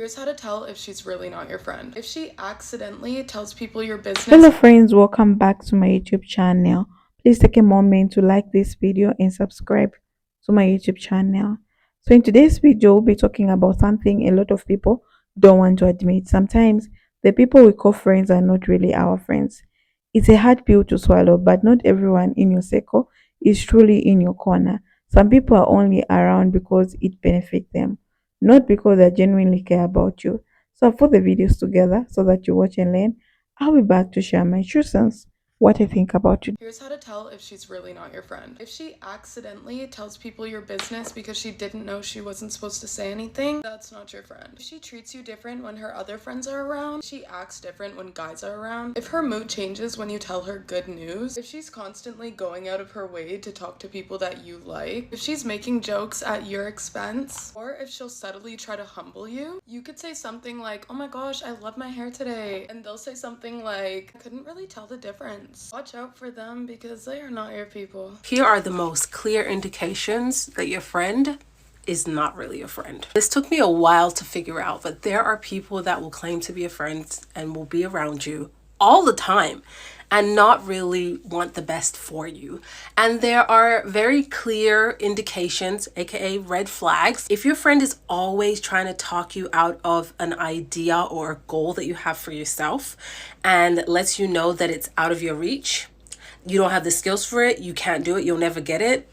Here's how to tell if she's really not your friend. If she accidentally tells people your business. Hello friends, welcome back to my YouTube channel. Please take a moment to like this video and subscribe to my YouTube channel. So in today's video, we'll be talking about something a lot of people don't want to admit. Sometimes the people we call friends are not really our friends. It's a hard pill to swallow, but not everyone in your circle is truly in your corner. Some people are only around because it benefits them, not because they genuinely care about you. So I've put the videos together so that you watch and learn. I'll be back to share my true sense, what I think about you. Here's how to tell if she's really not your friend. If she accidentally tells people your business because she didn't know she wasn't supposed to say anything, that's not your friend. If she treats you different when her other friends are around, she acts different when guys are around, if her mood changes when you tell her good news, if she's constantly going out of her way to talk to people that you like, if she's making jokes at your expense, or if she'll subtly try to humble you, you could say something like, "Oh my gosh, I love my hair today," and they'll say something like, "I couldn't really tell the difference." Watch out for them because they are not your people. Here are the most clear indications that your friend is not really a friend. This took me a while to figure out, but there are people that will claim to be a friend and will be around you all the time and not really want the best for you. And there are very clear indications, aka red flags. If your friend is always trying to talk you out of an idea or a goal that you have for yourself and lets you know that it's out of your reach, you don't have the skills for it, you can't do it, you'll never get it,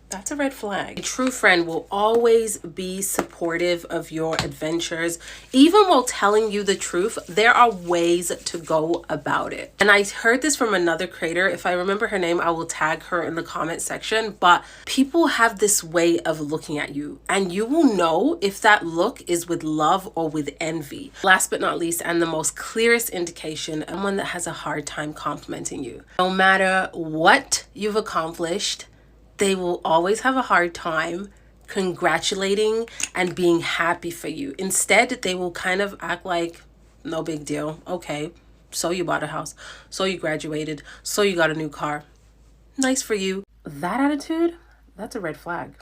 that's a red flag. A true friend will always be supportive of your adventures. Even while telling you the truth, there are ways to go about it. And I heard this from another creator. If I remember her name, I will tag her in the comment section. But people have this way of looking at you, and you will know if that look is with love or with envy. Last but not least, and the most clearest indication, someone that has a hard time complimenting you. No matter what you've accomplished, they will always have a hard time congratulating and being happy for you. Instead, they will kind of act like, no big deal. Okay, so you bought a house, so you graduated, so you got a new car. Nice for you. That attitude, that's a red flag.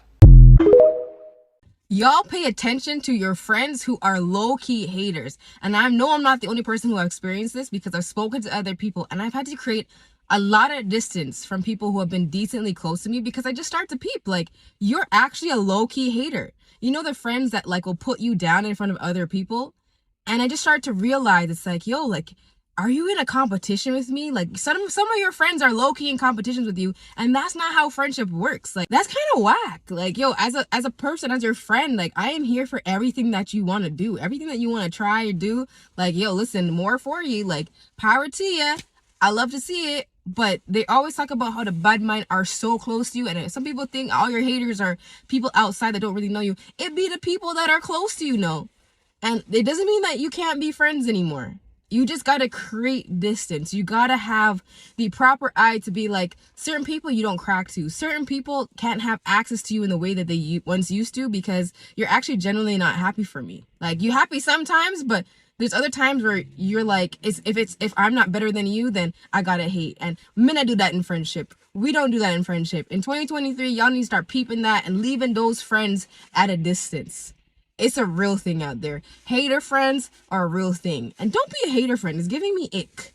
Y'all pay attention to your friends who are low-key haters. And I know I'm not the only person who have experienced this because I've spoken to other people and I've had to create a lot of distance from people who have been decently close to me because I just start to peep like, you're actually a low-key hater. You know, the friends that like will put you down in front of other people? And I just start to realize it's like, yo, like, are you in a competition with me? Like some of your friends are low-key in competitions with you, and that's not how friendship works. Like that's kind of whack. Like, yo, as a person, as your friend, like I am here for everything that you want to do, everything that you want to try or do. Like, yo, listen, more for you. Like, power to you. I love to see it. But they always talk about how the bad mind are so close to you, and some people think all your haters are people outside that don't really know you. It be the people that are close to you know. And it doesn't mean that you can't be friends anymore. You just got to create distance. You got to have the proper eye to be like, certain people you don't crack to. Certain people can't have access to you in the way that they once used to because you're actually genuinely not happy for me. Like, you happy sometimes, but there's other times where you're like, if I'm not better than you, then I gotta hate. And men I do that in friendship. We don't do that in friendship. In 2023, y'all need to start peeping that and leaving those friends at a distance. It's a real thing out there. Hater friends are a real thing. And don't be a hater friend. It's giving me ick.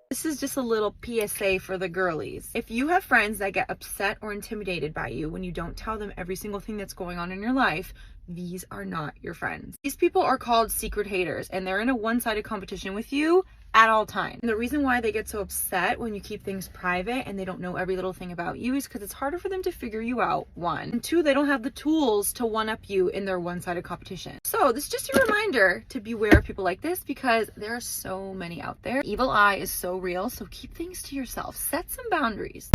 This is just a little PSA for the girlies. If you have friends that get upset or intimidated by you when you don't tell them every single thing that's going on in your life, these are not your friends. These people are called secret haters, and they're in a one-sided competition with you at all times. And the reason why they get so upset when you keep things private and they don't know every little thing about you is because it's harder for them to figure you out, one. And two, they don't have the tools to one-up you in their one-sided competition. So this is just your reminder to beware of people like this because there are so many out there. Evil eye is so real, so keep things to yourself. Set some boundaries.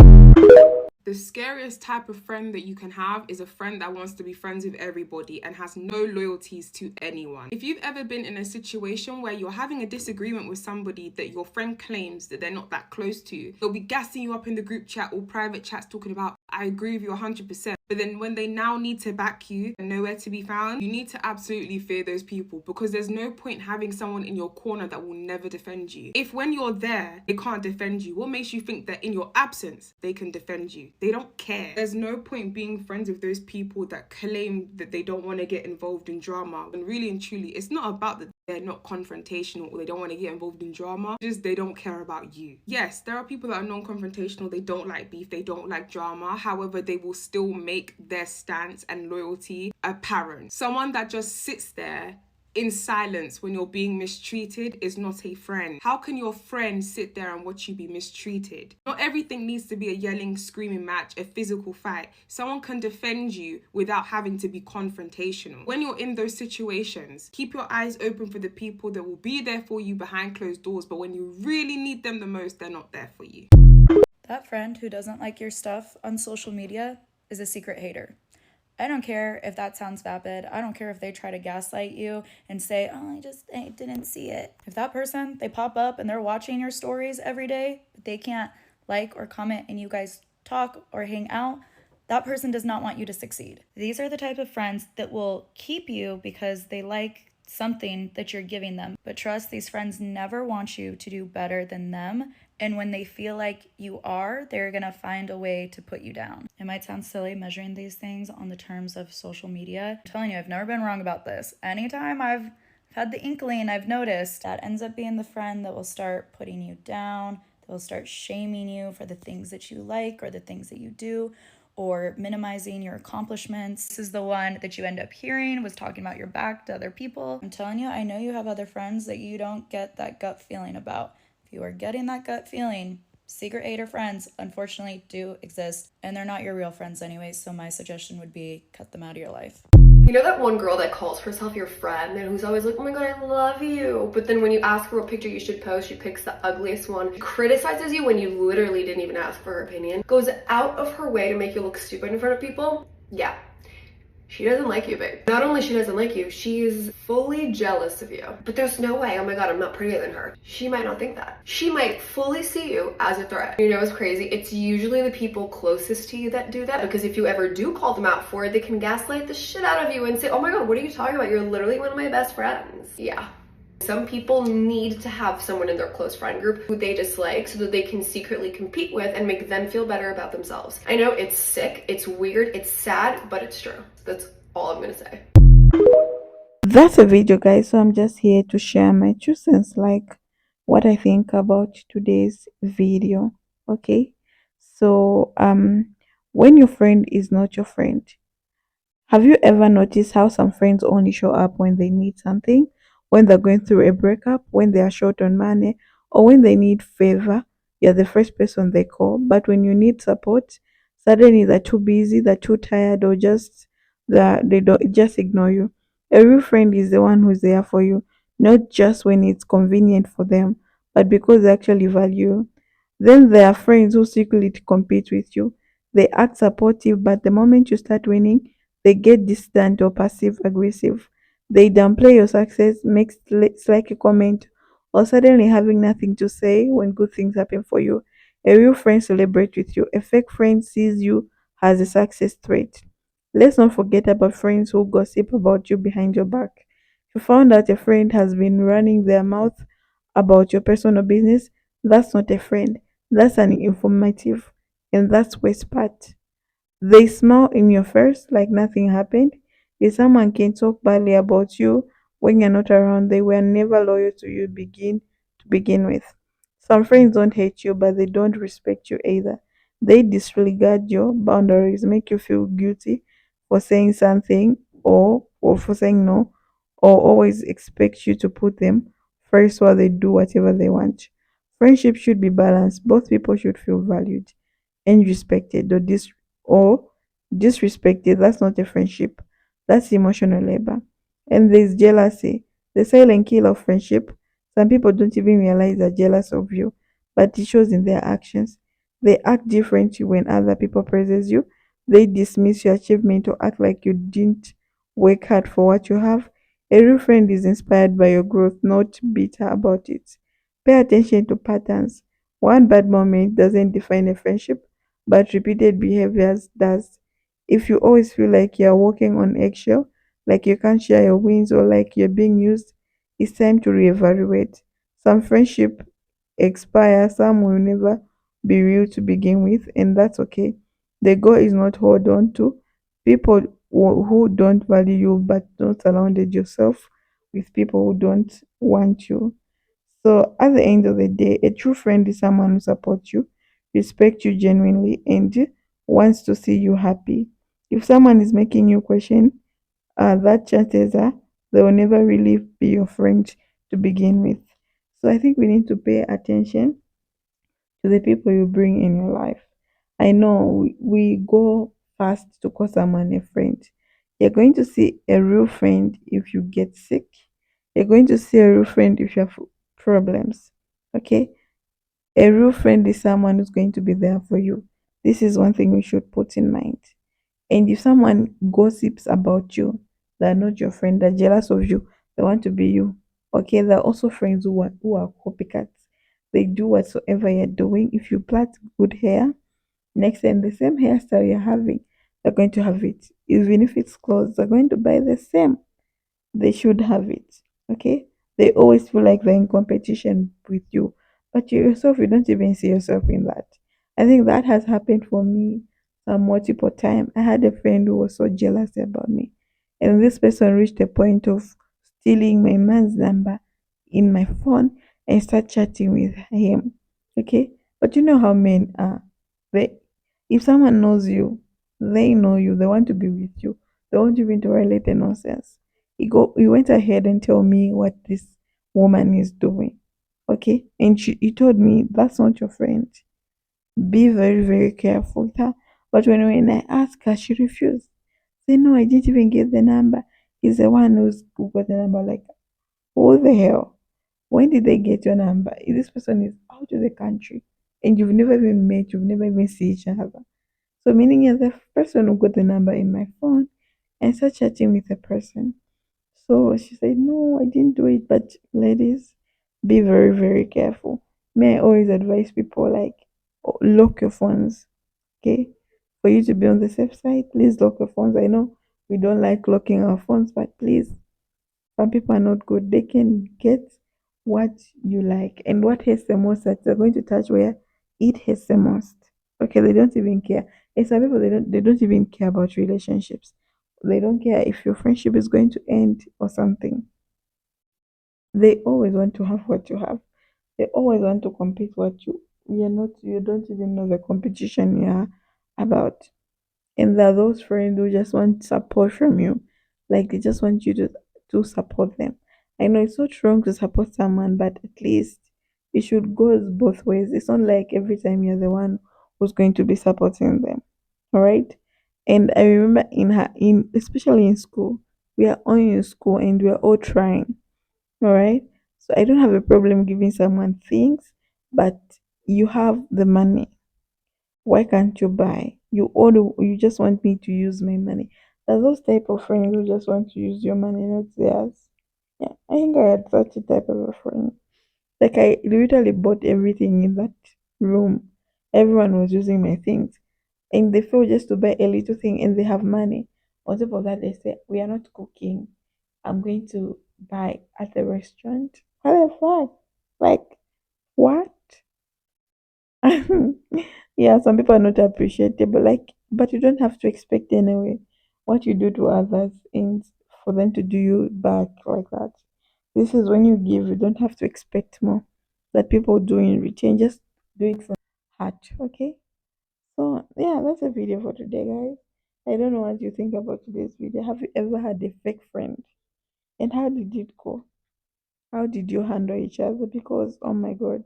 The scariest type of friend that you can have is a friend that wants to be friends with everybody and has no loyalties to anyone. If you've ever been in a situation where you're having a disagreement with somebody that your friend claims that they're not that close to, they'll be gassing you up in the group chat or private chats talking about, I agree with you 100%. But then when they now need to back you and nowhere to be found, you need to absolutely fear those people, because there's no point having someone in your corner that will never defend you. If when you're there, they can't defend you, what makes you think that in your absence, they can defend you? They don't care. There's no point being friends with those people that claim that they don't want to get involved in drama. And really and truly, it's not about that they're not confrontational or they don't want to get involved in drama, just they don't care about you. Yes, there are people that are non-confrontational, they don't like beef, they don't like drama, however, they will still make their stance and loyalty apparent. Someone that just sits there in silence when you're being mistreated is not a friend. How can your friend sit there and watch you be mistreated? Not everything needs to be a yelling, screaming match, a physical fight. Someone can defend you without having to be confrontational. When you're in those situations, keep your eyes open for the people that will be there for you behind closed doors, but when you really need them the most, they're not there for you. That friend who doesn't like your stuff on social media is a secret hater. I don't care if that sounds vapid. I don't care if they try to gaslight you and say, oh, I didn't see it. If that person, they pop up and they're watching your stories every day, but they can't like or comment and you guys talk or hang out, that person does not want you to succeed. These are the type of friends that will keep you because they like something that you're giving them. But trust, these friends never want you to do better than them. And when they feel like you are, they're going to find a way to put you down. It might sound silly measuring these things on the terms of social media. I'm telling you, I've never been wrong about this. Anytime I've had the inkling, I've noticed that ends up being the friend that will start putting you down, that will start shaming you for the things that you like or the things that you do, or minimizing your accomplishments. This is the one that you end up hearing was talking about your back to other people. I'm telling you, I know you have other friends that you don't get that gut feeling about. If you are getting that gut feeling, secret hater friends unfortunately do exist, and they're not your real friends anyways, so my suggestion would be cut them out of your life. You know that one girl that calls herself your friend and who's always like, oh my god, I love you. But then when you ask her what picture you should post, she picks the ugliest one, criticizes you when you literally didn't even ask for her opinion, goes out of her way to make you look stupid in front of people? Yeah. She doesn't like you, babe. Not only she doesn't like you, she is fully jealous of you. But there's no way, oh my god, I'm not prettier than her. She might not think that. She might fully see you as a threat. You know what's crazy? It's usually the people closest to you that do that, because if you ever do call them out for it, they can gaslight the shit out of you and say, oh my god, what are you talking about? You're literally one of my best friends. Yeah. Some people need to have someone in their close friend group who they dislike so that they can secretly compete with and make them feel better about themselves. I know it's sick, it's weird, it's sad, but it's true. That's all I'm gonna say. That's a video, guys. So I'm just here to share my 2 cents, like what I think about today's video. Okay. So when your friend is not your friend, have you ever noticed how some friends only show up when they need something? When they're going through a breakup, when they are short on money, or when they need favor, you're the first person they call. But when you need support, suddenly they're too busy, they're too tired, or just that they don't just ignore you. A real friend is the one who's there for you, not just when it's convenient for them, but because they actually value you. Then there are friends who secretly compete with you. They act supportive, but the moment you start winning, they get distant or passive aggressive. They downplay your success, make slight comment, or suddenly having nothing to say when good things happen for you. A real friend celebrates with you. A fake friend sees you as a success threat. Let's not forget about friends who gossip about you behind your back. If you found out a friend has been running their mouth about your personal business, that's not a friend. That's an informative. And that's worst part. They smile in your face like nothing happened. If someone can talk badly about you when you're not around, they were never loyal to you to begin with. Some friends don't hate you, but they don't respect you either. They disregard your boundaries, make you feel guilty for saying something or for saying no, or always expect you to put them first while they do whatever they want. Friendship should be balanced. Both people should feel valued and respected, or disrespected. That's not a friendship. That's emotional labor. And there's jealousy, the silent killer of friendship. Some people don't even realize they're jealous of you, but it shows in their actions. They act differently when other people praises you. They dismiss your achievement or act like you didn't work hard for what you have. A real friend is inspired by your growth, not bitter about it. Pay attention to patterns. One bad moment doesn't define a friendship, but repeated behaviors does. if you always feel like you're walking on eggshell, like you can't share your wins or like you're being used, it's time to reevaluate. Some friendship expire, some will never be real to begin with, and that's okay. The goal is not hold on to people who don't value you, but don't surround yourself with people who don't want you. So at the end of the day, a true friend is someone who supports you, respects you genuinely, and wants to see you happy. If someone is making you question, that chances are they will never really be your friend to begin with. So I think we need to pay attention to the people you bring in your life. I know we go fast to call someone a friend. You're going to see a real friend if you get sick. You're going to see a real friend if you have problems. Okay? A real friend is someone who's going to be there for you. This is one thing we should put in mind. And if someone gossips about you, they're not your friend, they're jealous of you, they want to be you. Okay, there are also friends who are copycats. They do whatsoever you're doing. If you plait good hair, next time the same hairstyle you're having, they're going to have it. Even if it's clothes, they're going to buy the same. They should have it. Okay? They always feel like they're in competition with you. But you yourself, you don't even see yourself in that. I think that has happened for me some multiple times. I had a friend who was so jealous about me. And this person reached a point of stealing my man's number in my phone and start chatting with him. Okay? But you know how men are. They if someone knows you, they know you, they want to be with you. They won't even tolerate the nonsense. He went ahead and told me what this woman is doing. Okay? And he told me that's not your friend. Be very, very careful with her. But when I asked her, she refused. Say no, I didn't even get the number. He's the one who got the number. Like, who the hell? When did they get your number? If this person is out of the country and you've never even met, you've never even seen each other. So meaning you're the person who got the number in my phone and start chatting with the person. So she said, no, I didn't do it. But ladies, be very, very careful. May I always advise people like lock your phones. Okay. For you to be on the safe side, please lock your phones. I know we don't like locking our phones, but please, some people are not good. They can get what you like and what hurts the most that they're going to touch where it hurts the most. Okay, they don't even care. And some people they don't even care about relationships. They don't care if your friendship is going to end or something. They always want to have what you have. They always want to compete what you don't even know the competition you are about. And there are those friends who just want support from you. Like they just want you to support them. I know it's not wrong to support someone, but at least it should go both ways. It's not like every time you're the one who's going to be supporting them. All right. And I remember in especially in school, we are all in school and we are all trying. All right. So I don't have a problem giving someone things, but you have the money. Why can't you buy? You just want me to use my money. There's those type of friends who just want to use your money, not theirs. Yeah, I think I had such a type of a friend. Like I literally bought everything in that room. Everyone was using my things. And they feel just to buy a little thing and they have money. On top of that, they say, we are not cooking. I'm going to buy at the restaurant. What the fuck? Like, what? Yeah, some people are not appreciative, but you don't have to expect anyway what you do to others and for them to do you back like that. This is when you give, you don't have to expect more that people do in return. Just do it from heart, okay? So yeah, that's a video for today, guys. I don't know what you think about today's video. Have you ever had a fake friend? And how did it go? How did you handle each other? Because oh my god,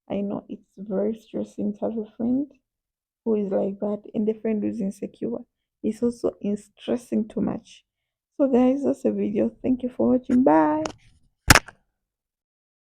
I know it's very stressing to have a friend who is like that and the friend who is insecure. It's also in stressing too much. So guys, that's a video. Thank you for watching. Bye.